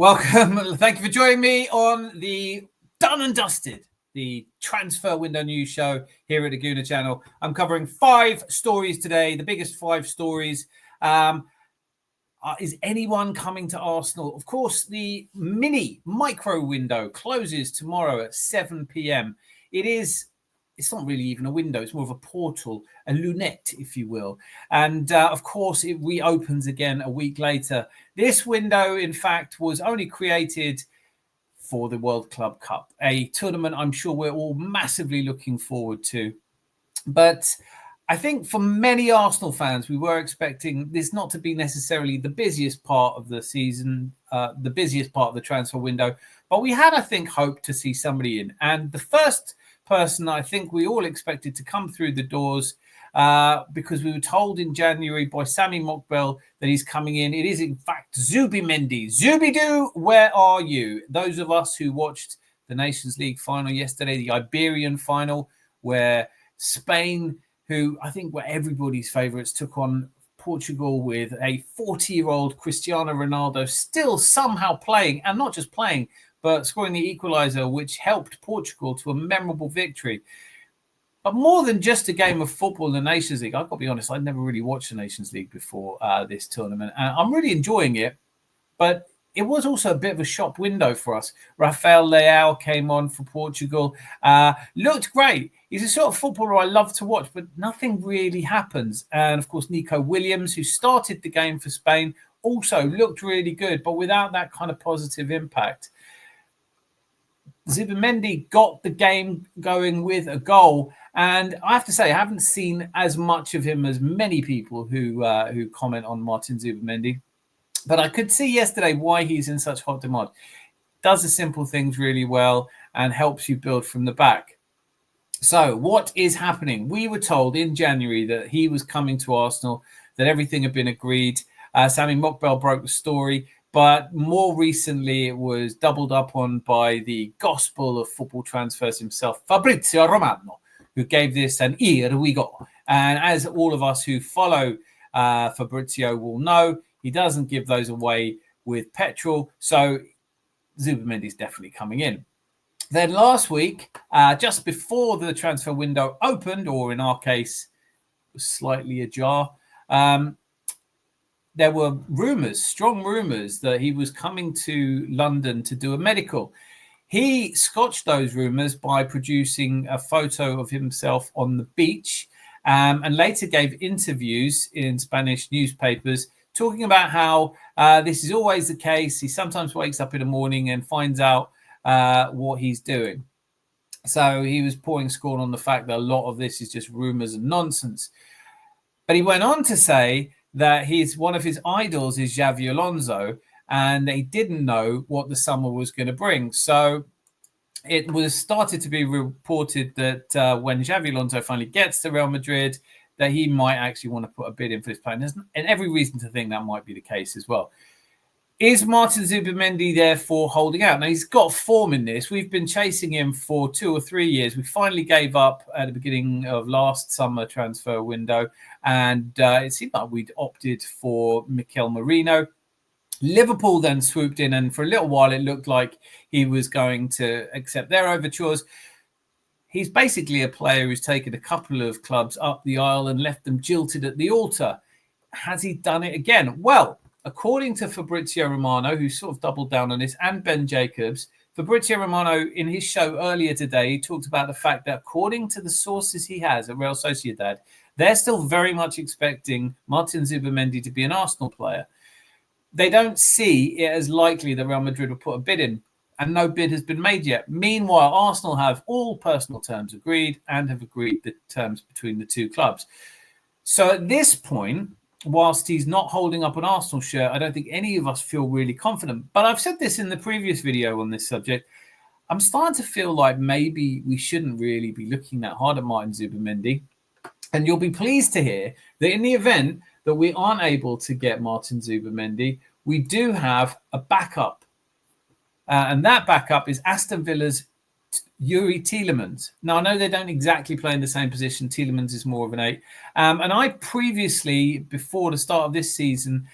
Welcome. Thank you for joining me on the Done and Dusted, the transfer window news show here at the Gooner channel. I'm covering 5 stories today, the biggest 5 stories. Is anyone coming to Arsenal? Of course, the micro window closes tomorrow at 7 p.m. It's not really even a window. It's more of a portal, a lunette, if you will. And of course, it reopens again a week later. This window, in fact, was only created for the World Club Cup, a tournament I'm sure we're all massively looking forward to. But I think for many Arsenal fans, we were expecting this not to be necessarily the busiest part of the season, the busiest part of the transfer window. But we had, I think, hoped to see somebody in. And the first person I think we all expected to come through the doors because we were told in January by Sami Mokbel that he's coming in. It is, in fact, Zubimendi. Zubidoo, where are you? Those of us who watched the Nations League final yesterday, the Iberian final, where Spain, who I think were everybody's favourites, took on Portugal with a 40-year-old Cristiano Ronaldo still somehow playing, and not just playing, but scoring the equaliser, which helped Portugal to a memorable victory. But more than just a game of football in the Nations League, I've got to be honest, I'd never really watched the Nations League before this tournament. And I'm really enjoying it, but it was also a bit of a shop window for us. Rafael Leao came on for Portugal. Looked great. He's a sort of footballer I love to watch, but nothing really happens. And, of course, Nico Williams, who started the game for Spain, also looked really good, but without that kind of positive impact. Zubimendi got the game going with a goal. And I have to say, I haven't seen as much of him as many people who comment on Martin Zubimendi. But I could see yesterday why he's in such hot demand. Does the simple things really well and helps you build from the back. So what is happening? We were told in January that he was coming to Arsenal, that everything had been agreed. Sami Mokbel broke the story. But more recently, it was doubled up on by the gospel of football transfers himself, Fabrizio Romano, who gave this an here we go. And as all of us who follow Fabrizio will know, he doesn't give those away with petrol. So Zubimendi is definitely coming in. Then last week, just before the transfer window opened, or in our case, was slightly ajar, there were rumours, strong rumours, that he was coming to London to do a medical. He scotched those rumours by producing a photo of himself on the beach and later gave interviews in Spanish newspapers talking about how this is always the case. He sometimes wakes up in the morning and finds out what he's doing. So he was pouring scorn on the fact that a lot of this is just rumours and nonsense. But he went on to say that one of his idols is Xabi Alonso, and they didn't know what the summer was going to bring. So it was started to be reported that when Xabi Alonso finally gets to Real Madrid, that he might actually want to put a bid in for this plan. And every reason to think that might be the case as well. Is Martin Zubimendi therefore holding out? Now, he's got form in this. We've been chasing him for 2 or 3 years. We finally gave up at the beginning of last summer transfer window. And it seemed like we'd opted for Mikel Merino. Liverpool then swooped in. And for a little while, it looked like he was going to accept their overtures. He's basically a player who's taken a couple of clubs up the aisle and left them jilted at the altar. Has he done it again? Well, according to Fabrizio Romano, who sort of doubled down on this, and Ben Jacobs, Fabrizio Romano, in his show earlier today, he talked about the fact that according to the sources he has at Real Sociedad, they're still very much expecting Martin Zubimendi to be an Arsenal player. They don't see it as likely that Real Madrid will put a bid in, and no bid has been made yet. Meanwhile, Arsenal have all personal terms agreed and have agreed the terms between the two clubs. So at this point, whilst he's not holding up an Arsenal shirt, I don't think any of us feel really confident. But I've said this in the previous video on this subject. I'm starting to feel like maybe we shouldn't really be looking that hard at Martin Zubimendi. And you'll be pleased to hear that in the event that we aren't able to get Martin Zubimendi, we do have a backup. And that backup is Aston Villa's Youri Tielemans. Now, I know they don't exactly play in the same position. Tielemans is more of an 8. And I previously, before the start of this season,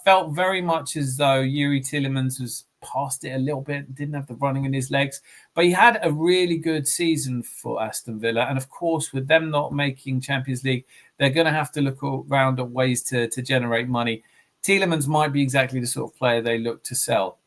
felt very much as though Youri Tielemans was past it a little bit, didn't have the running in his legs, but he had a really good season for Aston Villa. And of course, with them not making Champions League, they're going to have to look around at ways to generate money. Tielemans might be exactly the sort of player they look to sell.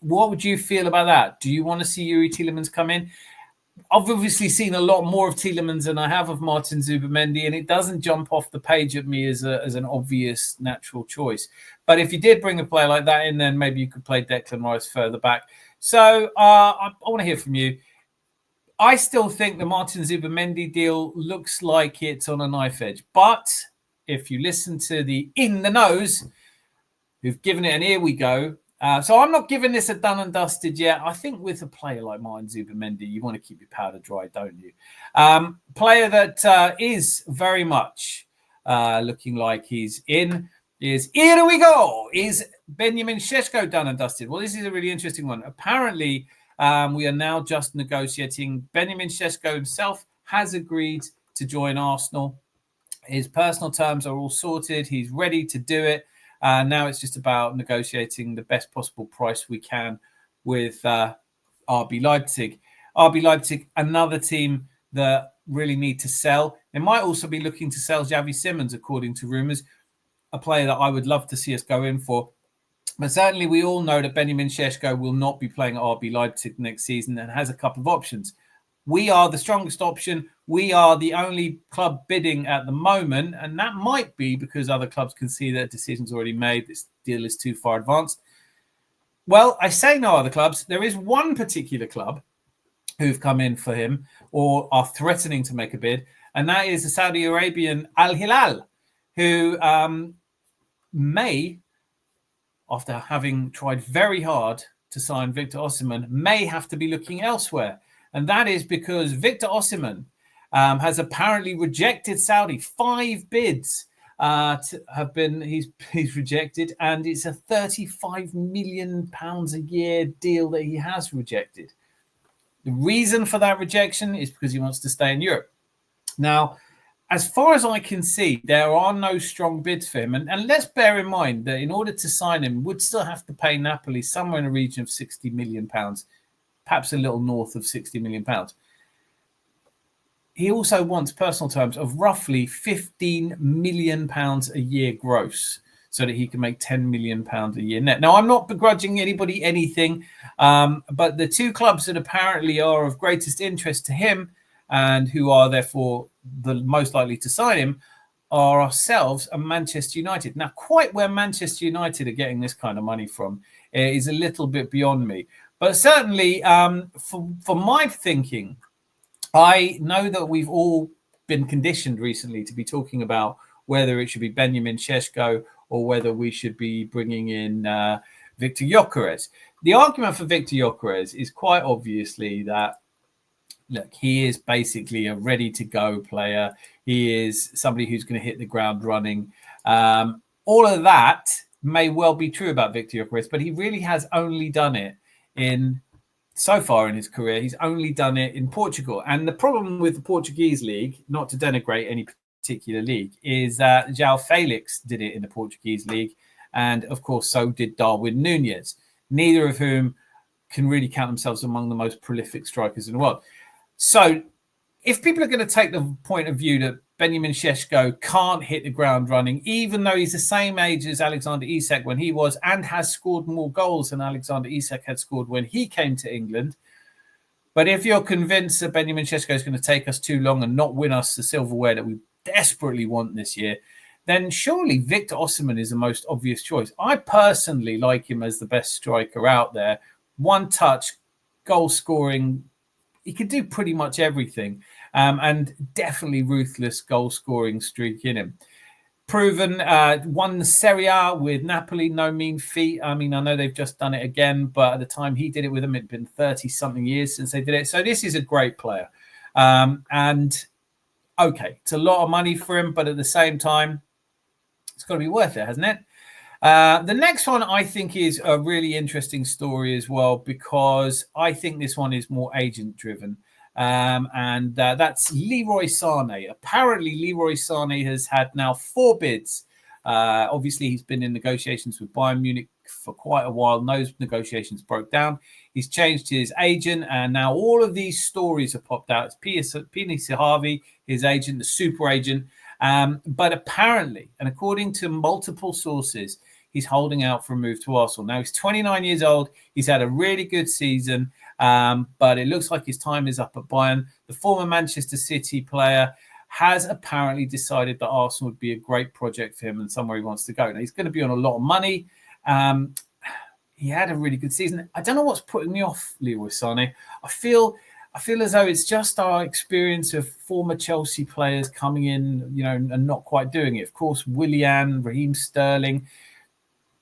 What would you feel about that? Do you want to see Yuri Tielemans come in? I've obviously seen a lot more of Tielemans than I have of Martin Zubimendi, and it doesn't jump off the page at me as an obvious natural choice. But if you did bring a player like that in, then maybe you could play Declan Rice further back. So I want to hear from you. I still think the Martin Zubimendi deal looks like it's on a knife edge. But if you listen to the in the nose, who've given it an here we go, so I'm not giving this a done and dusted yet. I think with a player like Martin Zubimendi, you want to keep your powder dry, don't you? Player that is very much looking like he's in is, here we go, is Benjamin Šeško done and dusted? Well, this is a really interesting one. Apparently, we are now just negotiating. Benjamin Šeško himself has agreed to join Arsenal. His personal terms are all sorted. He's ready to do it. Now it's just about negotiating the best possible price we can with RB Leipzig. RB Leipzig, another team that really need to sell. They might also be looking to sell Xavi Simons, according to rumours, a player that I would love to see us go in for. But certainly we all know that Benjamin Šeško will not be playing at RB Leipzig next season and has a couple of options. We are the strongest option. We are the only club bidding at the moment, and that might be because other clubs can see that decision's already made. This deal is too far advanced. Well, I say no other clubs. There is one particular club who've come in for him or are threatening to make a bid, and that is the Saudi Arabian Al Hilal, who may, after having tried very hard to sign Victor Osimhen, may have to be looking elsewhere. And that is because Victor Osimhen has apparently rejected Saudi. 5 bids have been he's rejected, and it's a £35 million a year deal that he has rejected. The reason for that rejection is because he wants to stay in Europe. Now, as far as I can see, there are no strong bids for him. And let's bear in mind that in order to sign him, we'd still have to pay Napoli somewhere in the region of £60 million. Perhaps a little north of £60 million. He also wants personal terms of roughly £15 million a year gross, so that he can make £10 million a year net. Now, I'm not begrudging anybody anything, but the 2 clubs that apparently are of greatest interest to him and who are therefore the most likely to sign him are ourselves and Manchester United. Now, quite where Manchester United are getting this kind of money from is a little bit beyond me. But certainly, for my thinking, I know that we've all been conditioned recently to be talking about whether it should be Benjamin Šeško or whether we should be bringing in Victor Gyökeres. The argument for Victor Gyökeres is quite obviously that, look, he is basically a ready-to-go player. He is somebody who's going to hit the ground running. All of that may well be true about Victor Gyökeres, but he really has only done it so far in his career, he's only done it in Portugal. And the problem with the Portuguese league, not to denigrate any particular league, is that João Felix did it in the Portuguese league. And of course, so did Darwin Núñez, neither of whom can really count themselves among the most prolific strikers in the world. So if people are going to take the point of view that Benjamin Šeško can't hit the ground running, even though he's the same age as Alexander Isak when he was and has scored more goals than Alexander Isak had scored when he came to England. But if you're convinced that Benjamin Šeško is going to take us too long and not win us the silverware that we desperately want this year, then surely Victor Osimhen is the most obvious choice. I personally like him as the best striker out there. One touch, goal scoring. He can do pretty much everything. And definitely ruthless goal-scoring streak in him. Proven, won the Serie A with Napoli, no mean feat. I mean, I know they've just done it again, but at the time he did it with them, it'd been 30-something years since they did it. So this is a great player. And, okay, it's a lot of money for him, but at the same time, it's got to be worth it, hasn't it? The next one I think is a really interesting story as well, because I think this one is more agent-driven. And that's Leroy Sane. Apparently, Leroy Sane has had now 4 bids. Obviously, he's been in negotiations with Bayern Munich for quite a while. Those negotiations broke down. He's changed his agent, and now all of these stories have popped out. It's Pini Sahavi, his agent, the super agent. But apparently, and according to multiple sources, he's holding out for a move to Arsenal. Now, he's 29 years old. He's had a really good season, but it looks like his time is up at Bayern. The former Manchester City player has apparently decided that Arsenal would be a great project for him and somewhere he wants to go. Now, he's going to be on a lot of money. He had a really good season. I don't know what's putting me off Leroy Sane. I feel as though it's just our experience of former Chelsea players coming in, and not quite doing it. Of course, Willian, Raheem Sterling.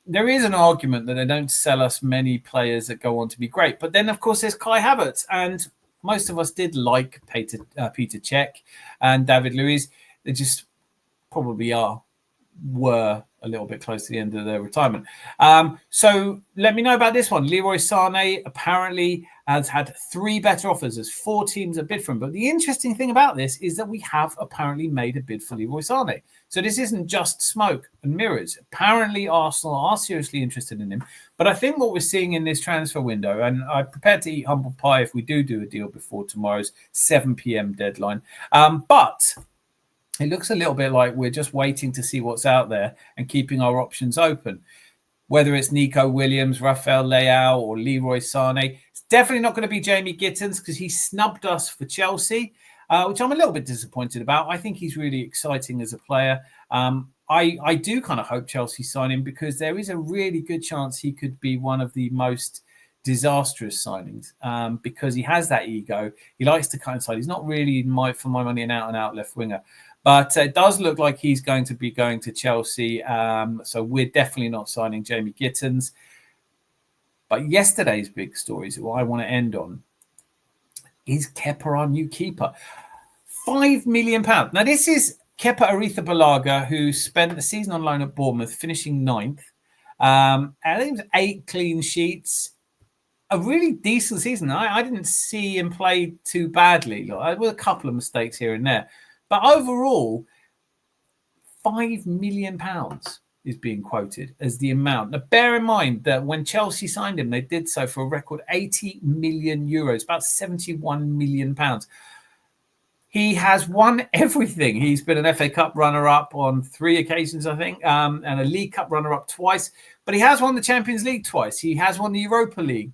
There is an argument that they don't sell us many players that go on to be great. But then, of course, there's Kai Havertz. And most of us did like Peter Cech and David Luiz. They just probably were a little bit close to the end of their retirement. So let me know about this one. Leroy Sane apparently has had 3 better offers. There's 4 teams that bid for him. But the interesting thing about this is that we have apparently made a bid for Leroy Sane. So this isn't just smoke and mirrors. Apparently Arsenal are seriously interested in him. But I think what we're seeing in this transfer window, and I'm prepared to eat humble pie if we do a deal before tomorrow's 7 p.m. deadline. But it looks a little bit like we're just waiting to see what's out there and keeping our options open. Whether it's Nico Williams, Rafael Leao, or Leroy Sane. It's definitely not going to be Jamie Gittins because he snubbed us for Chelsea, which I'm a little bit disappointed about. I think he's really exciting as a player. I do kind of hope Chelsea sign him because there is a really good chance he could be one of the most disastrous signings because he has that ego. He likes to cut inside. He's not really, for my money, an out-and-out left winger. But it does look like he's going to be going to Chelsea. So we're definitely not signing Jamie Gittins. But yesterday's big stories, what I want to end on, is Kepa, our new keeper. £5 million. Now, this is Kepa Arrizabalaga, who spent the season on loan at Bournemouth, finishing 9th. I think it was 8 clean sheets. A really decent season. I didn't see him play too badly. With a couple of mistakes here and there. But overall, £5 million is being quoted as the amount. Now, bear in mind that when Chelsea signed him, they did so for a record €80 million, about £71 million. He has won everything. He's been an FA Cup runner-up on 3 occasions, I think, and a League Cup runner-up twice. But he has won the Champions League twice. He has won the Europa League,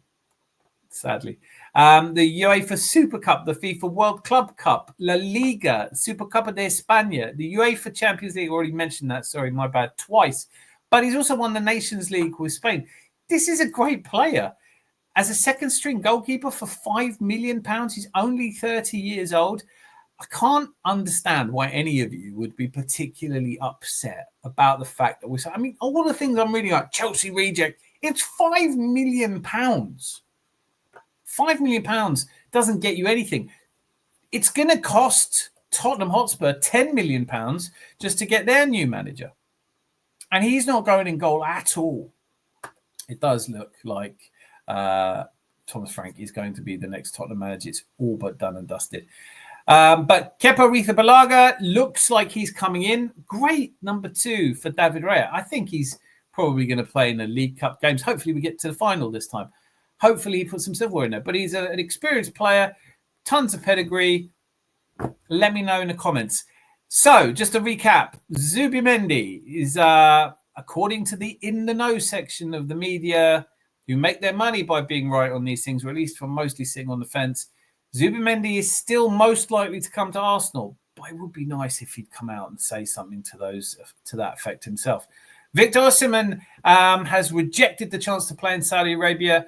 sadly. The UEFA Super Cup, the FIFA World Club Cup, La Liga, Super Copa de España, the UEFA Champions League, already mentioned that, sorry, my bad, twice. But he's also won the Nations League with Spain. This is a great player. As a second-string goalkeeper for £5 million, he's only 30 years old. I can't understand why any of you would be particularly upset about the fact that all the things I'm reading about, Chelsea reject, it's £5 million. £5 million doesn't get you anything. It's going to cost Tottenham Hotspur £10 million just to get their new manager. And he's not going in goal at all. It does look like Thomas Frank is going to be the next Tottenham manager. It's all but done and dusted. But Kepa Arrizabalaga looks like he's coming in. Great number 2 for David Raya. I think he's probably going to play in the League Cup games. Hopefully we get to the final this time. Hopefully he puts some silverware in there. But he's an experienced player, tons of pedigree. Let me know in the comments. So, just to recap, Zubimendi is, according to the In the Know section of the media, who make their money by being right on these things, or at least from mostly sitting on the fence, Zubimendi is still most likely to come to Arsenal. But it would be nice if he'd come out and say something to that effect himself. Victor Osimhen has rejected the chance to play in Saudi Arabia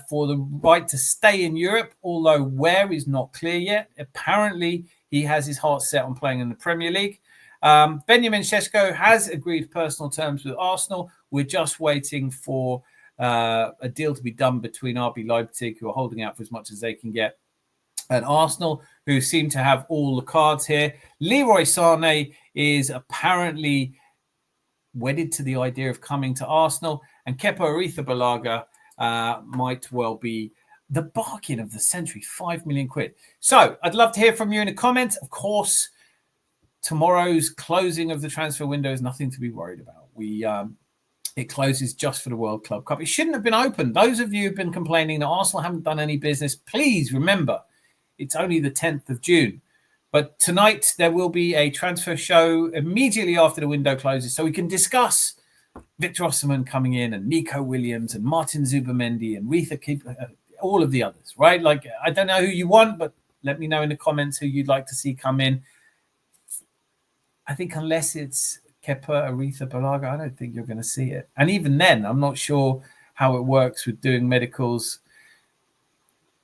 for the right to stay in Europe, although where is not clear yet. Apparently, he has his heart set on playing in the Premier League. Benjamin Chesco has agreed personal terms with Arsenal. We're just waiting for a deal to be done between RB Leipzig, who are holding out for as much as they can get, and Arsenal, who seem to have all the cards here. Leroy Sane is apparently wedded to the idea of coming to Arsenal, and Kepa Arrizabalaga might well be the bargain of the century, £5 million. So I'd love to hear from you in the comments. Of course, tomorrow's closing of the transfer window is nothing to be worried about. It closes just for the World Club Cup. It shouldn't have been open. Those of you who've been complaining that Arsenal haven't done any business, please remember, it's only the 10th of June. But tonight there will be a transfer show immediately after the window closes, so we can discuss Victor Osimhen coming in and Nico Williams and Martin Zubimendi and Kepa, all of the others, right? Like, I don't know who you want, but let me know in the comments who you'd like to see come in. I think unless it's Kepa Arrizabalaga, I don't think you're going to see it. And even then, I'm not sure how it works with doing medicals.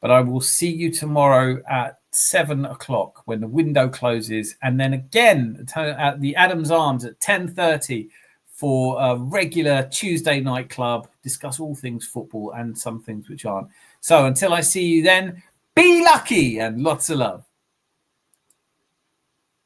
But I will see you tomorrow at 7 o'clock when the window closes. And then again at the Adams Arms at 10:30 for a regular Tuesday night club. Discuss all things football and some things which aren't. So until I see you then, be lucky and lots of love.